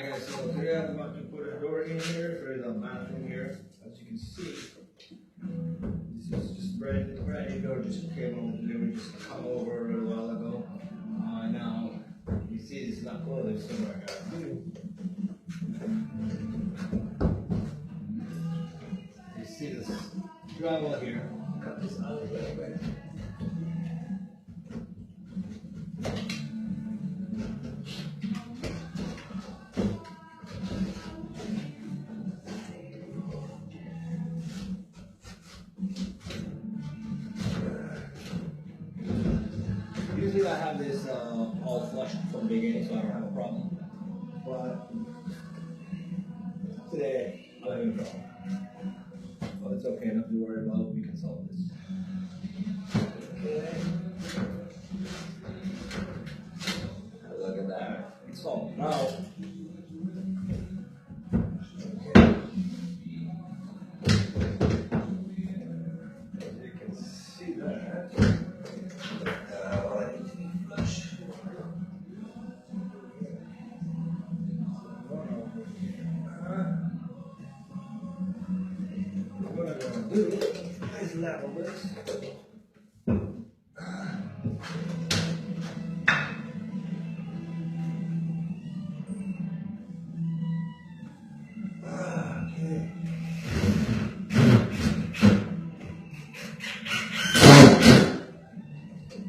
Alright guys, so today I'm about to put a door in here for the bathroom here. As you can see, this is just brand new door, just came over delivery, just come over a little while ago. Now, you see this is not closed somewhere. You see this drywall here. Cut this out a little bit. Usually I have this all flush from the beginning, so I don't have a problem. But today I'm having a problem. But it's okay, nothing to worry about. We can solve this. Okay. Look at that. It's solved. Now. As you can see that. What I'm going to do is level this. Okay.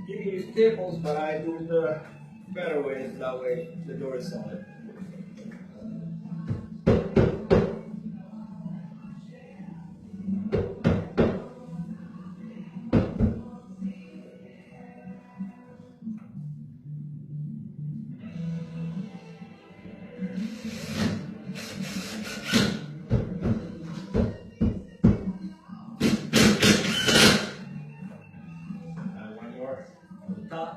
You can use staples, but I do the better ways. That way the door is solid. One more on the top.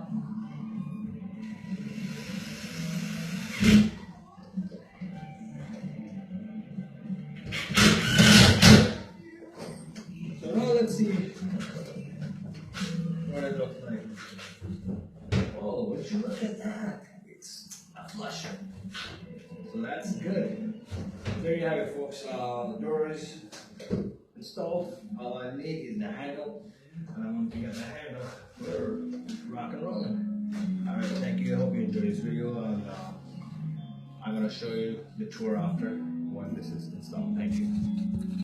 So now let's see what it looks like. Oh, would you look at that? It's a flusher. So that's good. There you have it, folks. The door is installed. All I need is the handle. And I want to get the handle for rock and rolling. Alright, thank you. I hope you enjoyed this video. And I'm going to show you the tour after when this is installed. Thank you.